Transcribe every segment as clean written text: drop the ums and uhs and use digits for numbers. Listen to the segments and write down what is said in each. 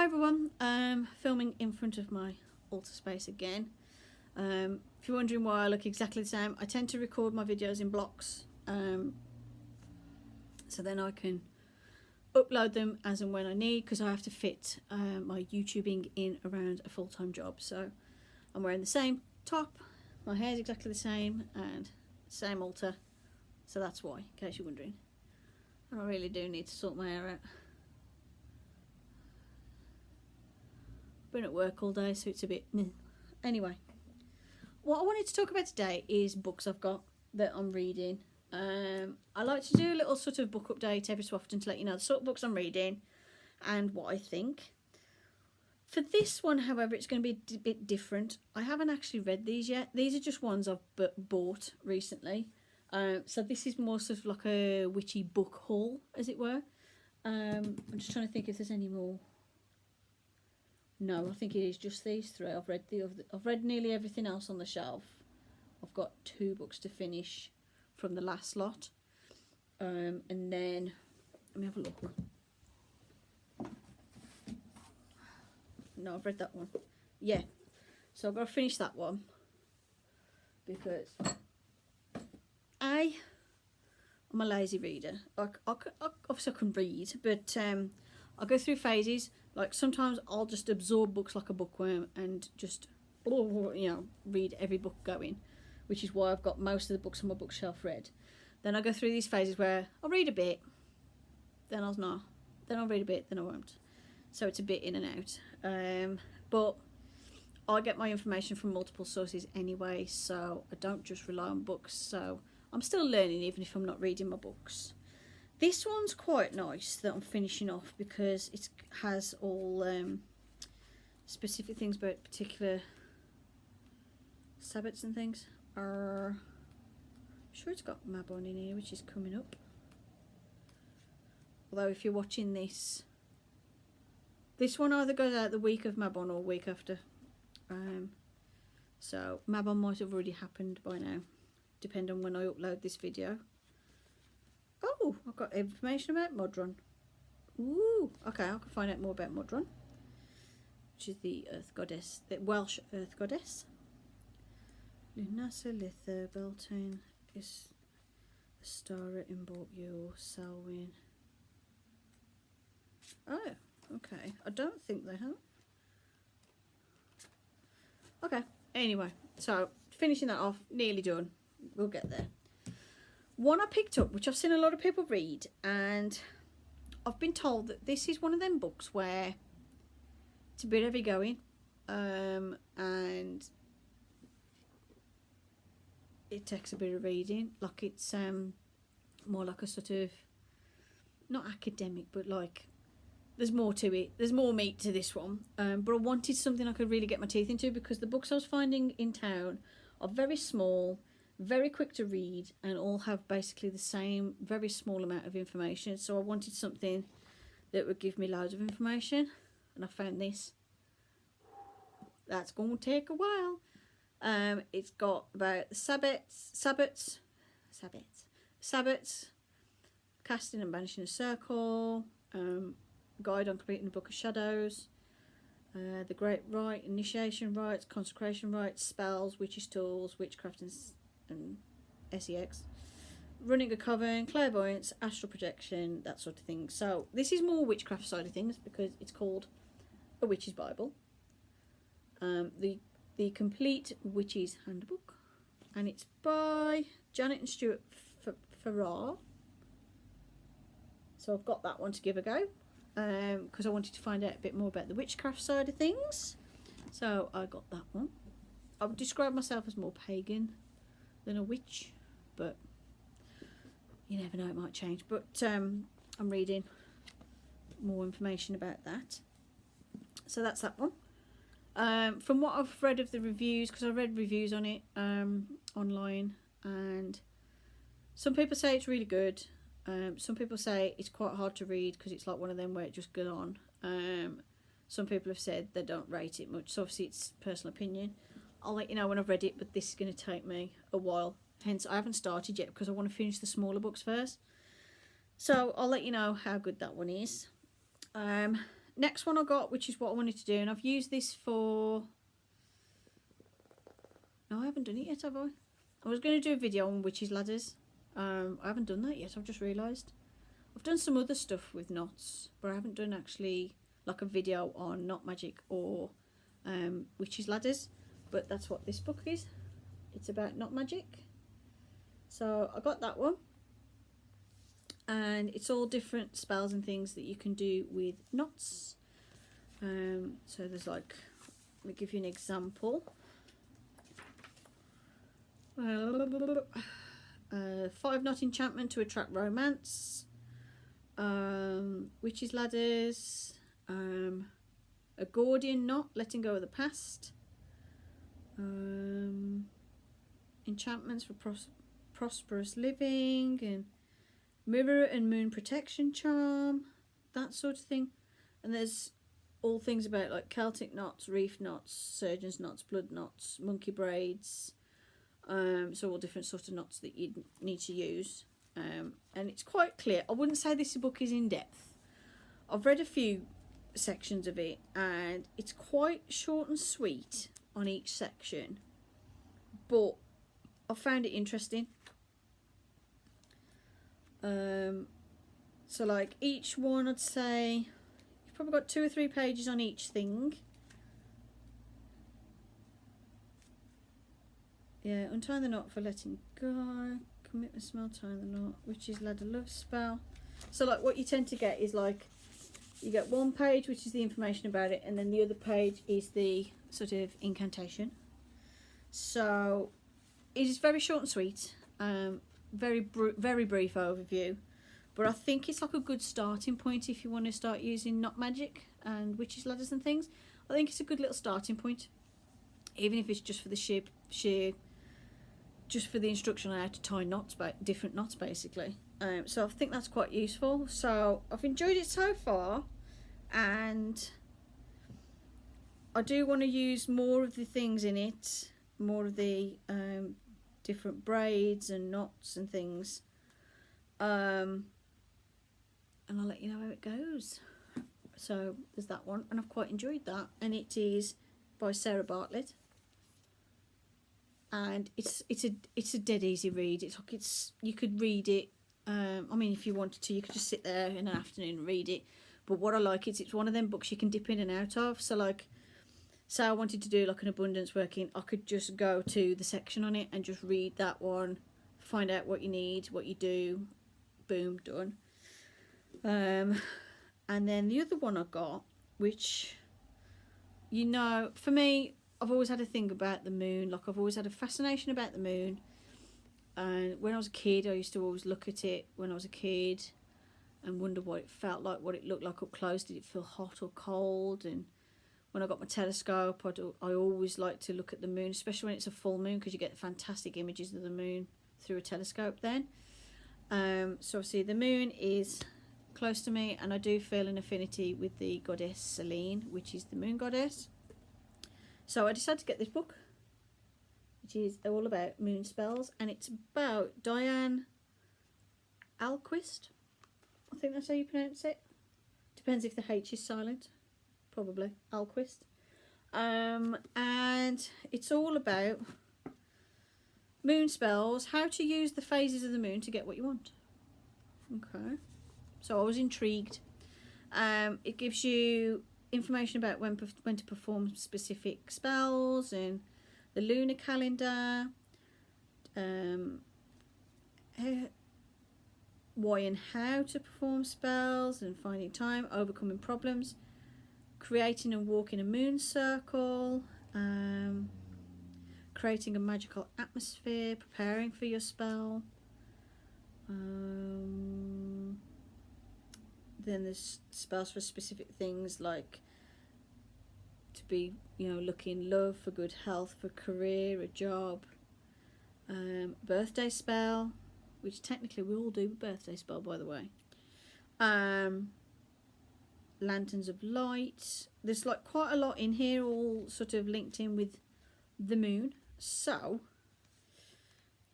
everyone, filming in front of my altar space again. If you're wondering why I look exactly the same, I tend to record my videos in blocks, so then I can upload them as and when I need, because I have to fit my YouTubing in around a full-time job. So I'm wearing the same top, my hair's exactly the same, and same altar, so that's why, in case you're wondering. I really do need to sort my hair out. Been at work all day, so it's a bit meh. Anyway, what I wanted to talk about today is books I've got that I'm reading. I like to do a little sort of book update every so often to let you know the sort of books I'm reading and what I think. For this one, however, it's going to be a bit different. I haven't actually read these yet. These are just ones I've bought recently. So this is more sort of like a witchy book haul, as it were. I'm just trying to think if there's any more. No, I think it is just these three. I've read nearly everything else on the shelf. I've got 2 books to finish from the last lot. And then let me have a look. No, I've read that one. Yeah. So I've got to finish that one because I'm a lazy reader. Obviously I can read, but I go through phases. Like sometimes I'll just absorb books like a bookworm and just, read every book going, which is why I've got most of the books on my bookshelf read. Then I go through these phases where I'll read a bit, then I'll not, then I'll read a bit, then I won't. So it's a bit in and out. But I get my information from multiple sources anyway, so I don't just rely on books. So I'm still learning even if I'm not reading my books. This one's quite nice that I'm finishing off because it has all specific things about particular Sabbats and things. I'm sure it's got Mabon in here, which is coming up. Although if you're watching this one either goes out the week of Mabon or week after. So Mabon might have already happened by now, depending on when I upload this video. Oh, I've got information about Modron. Ooh, okay, I can find out more about Modron, which is the earth goddess, the Welsh earth goddess. Lunasa Litha Beltane is Astara Imbort Yule Selwyn. Oh, okay. I don't think they have. Okay, anyway, so finishing that off, nearly done. We'll get there. One I picked up, which I've seen a lot of people read, and I've been told that this is one of them books where it's a bit heavy going, and it takes a bit of reading. Like it's more like a sort of, not academic, but like there's more to it. There's more meat to this one. But I wanted something I could really get my teeth into, because the books I was finding in town are very small, very quick to read, and all have basically the same very small amount of information. So I wanted something that would give me loads of information, and I found this. That's going to take a while. It's got about the Sabbats, casting and banishing a circle, guide on completing the Book of Shadows, the Great Rite, initiation rites, consecration rites, spells, witches' tools, witchcraft and sex, running a coven, clairvoyance, astral projection, that sort of thing. So this is more witchcraft side of things because it's called A Witch's Bible. The Complete Witch's Handbook, and it's by Janet and Stuart Farrar. So I've got that one to give a go, because I wanted to find out a bit more about the witchcraft side of things. So I got that one. I would describe myself as more pagan than a witch, but you never know, it might change. But I'm reading more information about that. So that's that one. From what I've read of the reviews, because I read reviews on it online, and some people say it's really good. Some people say it's quite hard to read because it's like one of them where it just goes on. Some people have said they don't rate it much, so obviously it's personal opinion. I'll let you know when I've read it, but this is going to take me a while. Hence, I haven't started yet because I want to finish the smaller books first. So I'll let you know how good that one is. Next one I got, which is what I wanted to do, and I've used this for... No, I haven't done it yet, have I? I was going to do a video on witches' ladders. I haven't done that yet, I've just realised. I've done some other stuff with knots, but I haven't done actually like a video on knot magic or witches' ladders. But that's what this book is. It's about knot magic. So I got that one. And it's all different spells and things that you can do with knots. So there's like, let me give you an example. 5-knot enchantment to attract romance. Witches' ladders. A Gordian knot, letting go of the past. Enchantments for prosperous living, and mirror and moon protection charm, that sort of thing. And there's all things about like Celtic knots, reef knots, surgeon's knots, blood knots, monkey braids. So all different sort of knots that you need to use. And it's quite clear. I wouldn't say this book is in depth. I've read a few sections of it, and it's quite short and sweet on each section, but I found it interesting. So like each one, I'd say you've probably got 2 or 3 pages on each thing. Yeah, untie the knot for letting go, commitment spell, tie the knot, witch's ladder love spell. So like what you tend to get is like, you get one page which is the information about it, and then the other page is the sort of incantation. So it is very short and sweet, very brief overview, but I think it's like a good starting point if you want to start using knot magic and witches' ladders and things. I think it's a good little starting point, even if it's just for the sheer just for the instruction on how to tie knots, different knots basically. So I think that's quite useful. So I've enjoyed it so far, and I do want to use more of the things in it, more of the different braids and knots and things, and I'll let you know how it goes. So there's that one, and I've quite enjoyed that, and it is by Sarah Bartlett. And it's a dead easy read. It's like you could read it. I mean, if you wanted to, you could just sit there in an afternoon and read it. But what I like is it's one of them books you can dip in and out of. So like, say I wanted to do like an abundance working, I could just go to the section on it and just read that one, find out what you need, what you do, boom, done. And then the other one I got, which, you know, for me, I've always had a thing about the moon. Like, I've always had a fascination about the moon. And when I was a kid, I used to always look at it when I was a kid and wonder what it felt like, what it looked like up close. Did it feel hot or cold? And when I got my telescope, I always like to look at the moon, especially when it's a full moon, because you get fantastic images of the moon through a telescope then. So obviously the moon is close to me, and I do feel an affinity with the goddess Selene, which is the moon goddess. So I decided to get this book, which is all about moon spells, and it's about Diane Alquist. I think that's how you pronounce it. Depends if the H is silent. Probably Alquist. And it's all about moon spells, how to use the phases of the moon to get what you want. Okay. So I was intrigued. It gives you information about when to perform specific spells, and the lunar calendar, why and how to perform spells, and finding time, overcoming problems, creating and walking a moon circle, creating a magical atmosphere, preparing for your spell. Then there's spells for specific things, like to be, you know, looking love, for good health, for career, a job. Birthday spell, which technically we all do a birthday spell, by the way. Lanterns of light. There's like quite a lot in here, all sort of linked in with the moon. So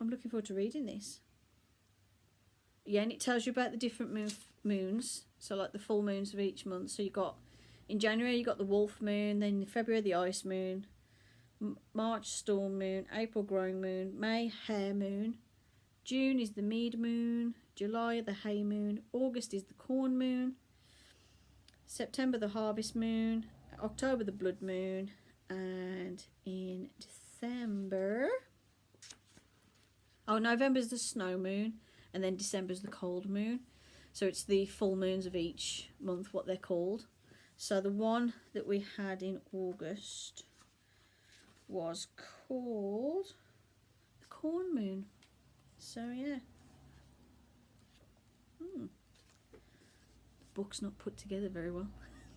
I'm looking forward to reading this. Yeah, and it tells you about the different moons. So like the full moons of each month. So you got In January you got the wolf moon, then in February the ice moon, March storm moon, April growing moon, May hare moon, June is the mead moon, July the hay moon, August is the corn moon, September the harvest moon, October the blood moon, and in December, oh, November's the snow moon, and then December's the cold moon. So it's the full moons of each month, what they're called. So the one that we had in August was called the corn moon. So yeah. The book's not put together very well.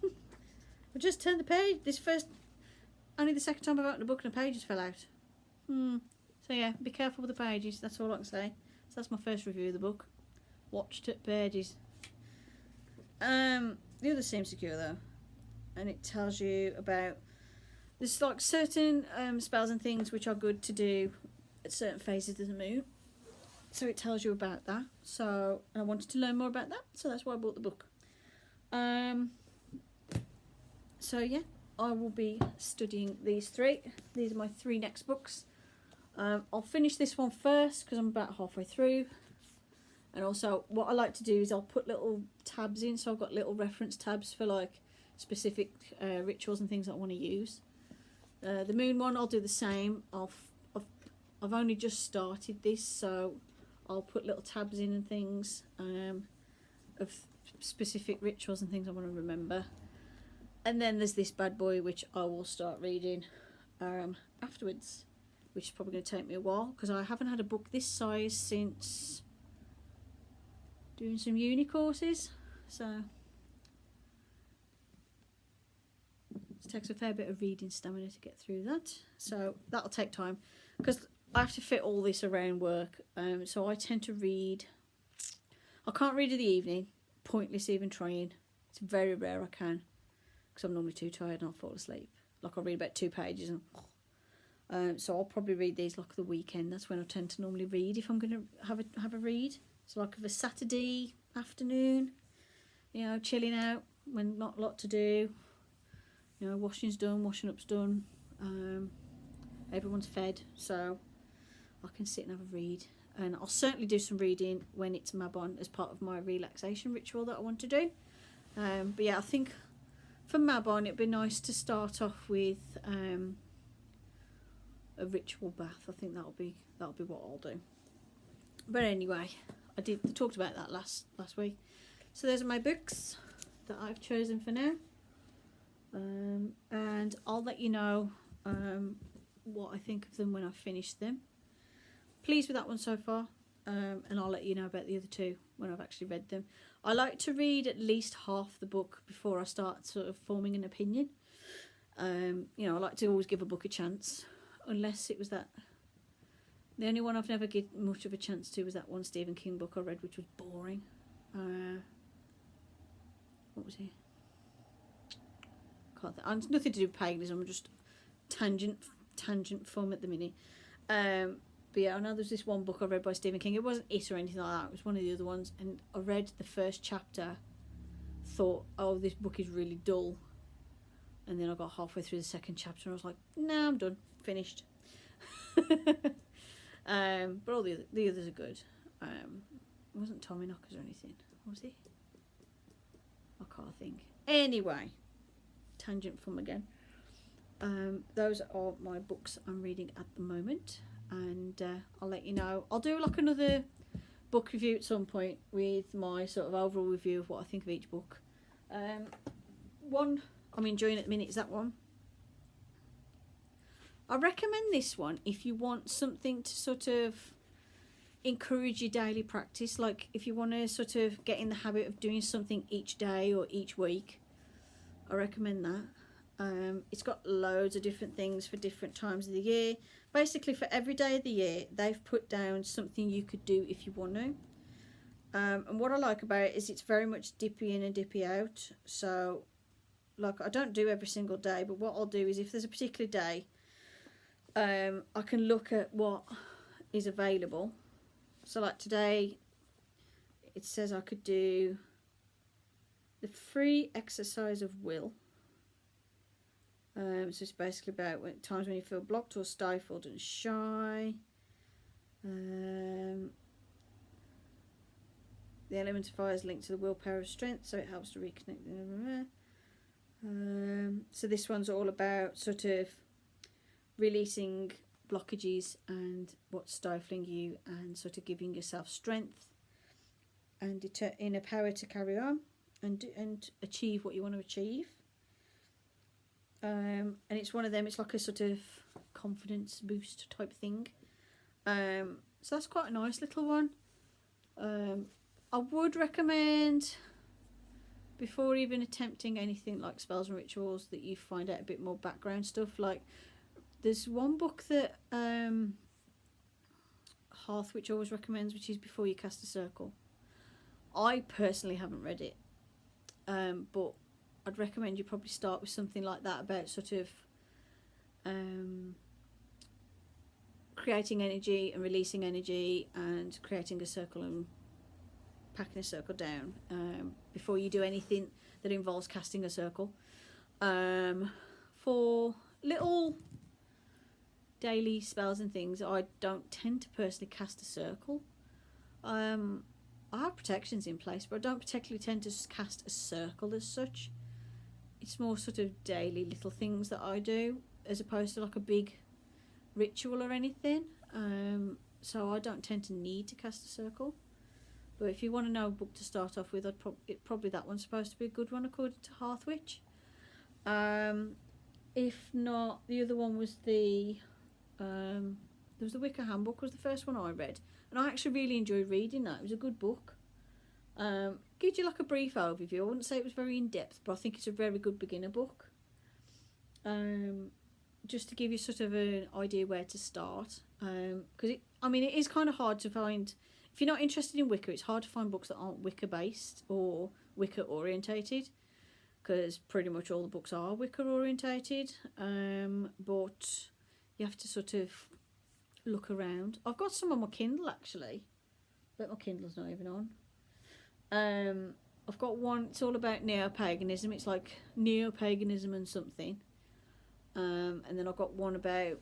I just turned the page. Only the second time I've opened a book and the pages fell out. So yeah, be careful with the pages. That's all I can say. So that's my first review of the book. Watched it pages. The other seems secure though, and it tells you about there's like certain spells and things which are good to do at certain phases of the moon. So it tells you about that. So I wanted to learn more about that. So that's why I bought the book. So yeah, I will be studying these three. These are my three next books. I'll finish this one first because I'm about halfway through. And also what I like to do is I'll put little tabs in. So I've got little reference tabs for like specific rituals and things that I want to use. The moon one I'll do the same. I've only just started this, so I'll put little tabs in and things of specific rituals and things I want to remember. And then there's this bad boy which I will start reading afterwards, which is probably going to take me a while because I haven't had a book this size since doing some uni courses. So it takes a fair bit of reading stamina to get through that. So that'll take time because I have to fit all this around work. So I tend to read. I can't read in the evening. Pointless even trying. It's very rare I can because I'm normally too tired and I'll fall asleep. Like I'll read about 2 pages and so I'll probably read these like the weekend. That's when I tend to normally read if I'm going to have a read. So like of a Saturday afternoon, you know, chilling out when not a lot to do. You know, washing's done, washing up's done. Everyone's fed, so I can sit and have a read. And I'll certainly do some reading when it's Mabon as part of my relaxation ritual that I want to do. But yeah, I think for Mabon it'd be nice to start off with a ritual bath. I think that'll be what I'll do. But anyway, I talked about that last week. So those are my books that I've chosen for now. And I'll let you know what I think of them when I finish them. Pleased with that one so far, and I'll let you know about the other 2 when I've actually read them. I like to read at least half the book before I start sort of forming an opinion. You know, I like to always give a book a chance, unless it was that. The only one I've never given much of a chance to was that one Stephen King book I read, which was boring. What was he? Can't think. It's nothing to do with paganism. I'm just tangent fun at the minute. But yeah, I know there's this one book I read by Stephen King. It wasn't it or anything like that. It was one of the other ones. And I read the first chapter, thought, oh, this book is really dull. And then I got halfway through the second chapter and I was like, nah, I'm done. Finished. But all the others are good. It wasn't Tommy Knockers or anything. What was he? I can't think. Anyway, tangent from again. Those are my books I'm reading at the moment, and I'll let you know. I'll do like another book review at some point with my sort of overall review of what I think of each book. One I'm enjoying at the minute is that one. I recommend this one if you want something to sort of encourage your daily practice. Like if you want to sort of get in the habit of doing something each day or each week, I recommend that. It's got loads of different things for different times of the year. Basically for every day of the year they've put down something you could do if you want to. And what I like about it is it's very much dippy in and dippy out. So like I don't do every single day, but what I'll do is if there's a particular day, I can look at what is available. So like today it says I could do the free exercise of will, So it's basically about times when you feel blocked or stifled and shy. The element of fire is linked to the willpower of strength, so it helps to reconnect. So this one's all about sort of releasing blockages and what's stifling you, and sort of giving yourself strength and inner power to carry on and achieve what you want to achieve. And it's one of them, it's like a sort of confidence boost type thing. So that's quite a nice little one. I would recommend, before even attempting anything like spells and rituals, that you find out a bit more background stuff. Like, there's one book that Hearthwitch always recommends, which is Before You Cast a Circle. I personally haven't read it, but I'd recommend you probably start with something like that, about sort of creating energy and releasing energy and creating a circle and packing a circle down before you do anything that involves casting a circle. For little daily spells and things, I don't tend to personally cast a circle. I have protections in place, but I don't particularly tend to cast a circle as such. It's more sort of daily little things that I do, as opposed to like a big ritual or anything. So I don't tend to need to cast a circle. But if you want to know a book to start off with, probably that one's supposed to be a good one according to Hearthwitch. If not, the other one was there was the Wicker Handbook, was the first one I read, and I actually really enjoyed reading that. It was a good book. Gives you like a brief overview. I wouldn't say it was very in depth, but I think it's a very good beginner book. Just to give you sort of an idea where to start, because it is kind of hard to find. If you're not interested in Wicca, it's hard to find books that aren't Wicca based or Wicca orientated, because pretty much all the books are Wicca orientated. But you have to sort of look around. I've got some on my Kindle actually, but my Kindle's not even on. I've got one, it's all about neo-paganism. It's like neo-paganism and something. And then I've got one about,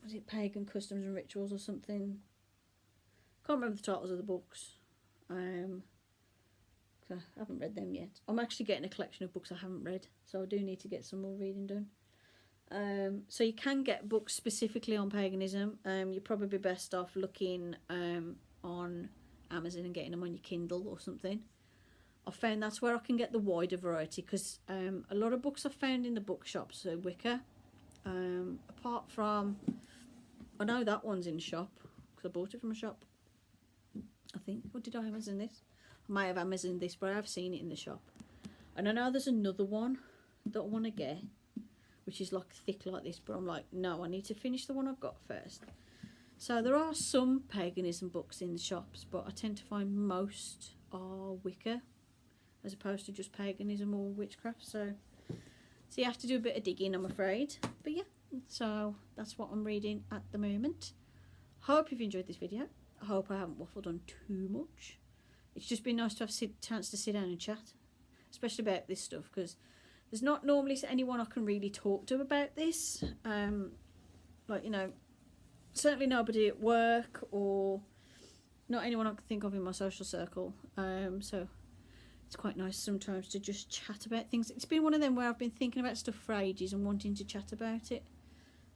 was it pagan customs and rituals or something? Can't remember the titles of the books. I haven't read them yet. I'm actually getting a collection of books I haven't read, so I do need to get some more reading done. So you can get books specifically on paganism. You're probably best off looking on Amazon and getting them on your Kindle or something. I found that's where I can get the wider variety, because a lot of books I found in the bookshops are Wicca. Apart from, I know that one's in shop because I bought it from a shop, I think. Or did I Amazon this? I may have Amazon this, but I have seen it in the shop. And I know there's another one that I want to get, which is like thick like this, but I'm like, no, I need to finish the one I've got first. So there are some paganism books in the shops, but I tend to find most are Wicca, as opposed to just paganism or witchcraft. So you have to do a bit of digging, I'm afraid. But yeah, so that's what I'm reading at the moment. Hope you've enjoyed this video. I hope I haven't waffled on too much. It's just been nice to have a chance to sit down and chat, especially about this stuff, because there's not normally anyone I can really talk to about this. Like, you know, certainly nobody at work, or not anyone I can think of in my social circle. So it's quite nice sometimes to just chat about things. It's been one of them where I've been thinking about stuff for ages and wanting to chat about it.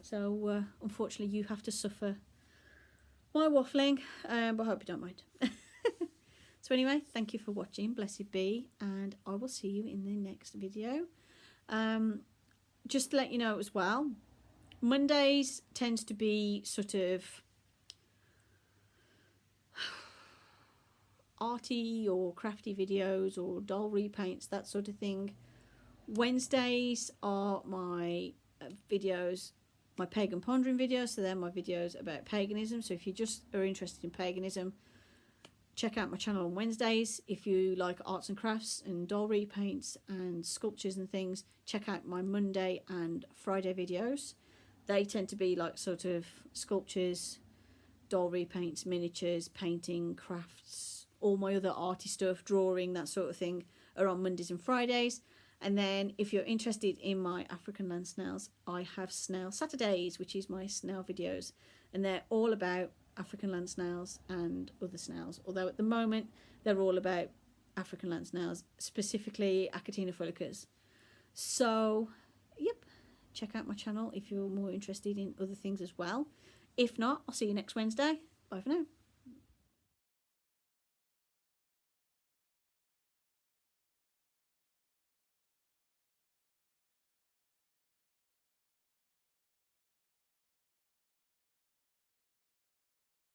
So unfortunately you have to suffer my waffling, but I hope you don't mind. So anyway, thank you for watching, blessed be, and I will see you in the next video. Just to let you know as well, Mondays tends to be sort of arty or crafty videos or doll repaints, that sort of thing. Wednesdays are my videos, my pagan pondering videos, so they're my videos about paganism. So if you just are interested in paganism, check out my channel on Wednesdays. If you like arts and crafts and doll repaints and sculptures and things, check out my Monday and Friday videos. They tend to be like sort of sculptures, doll repaints, miniatures, painting, crafts, all my other arty stuff, drawing, that sort of thing, are on Mondays and Fridays. And then if you're interested in my African land snails, I have Snail Saturdays, which is my snail videos, and they're all about African land snails and other snails, although at the moment they're all about African land snails, specifically Achatina fulicus. So yep, check out my channel if you're more interested in other things as well. If not, I'll see you next Wednesday. Bye for now.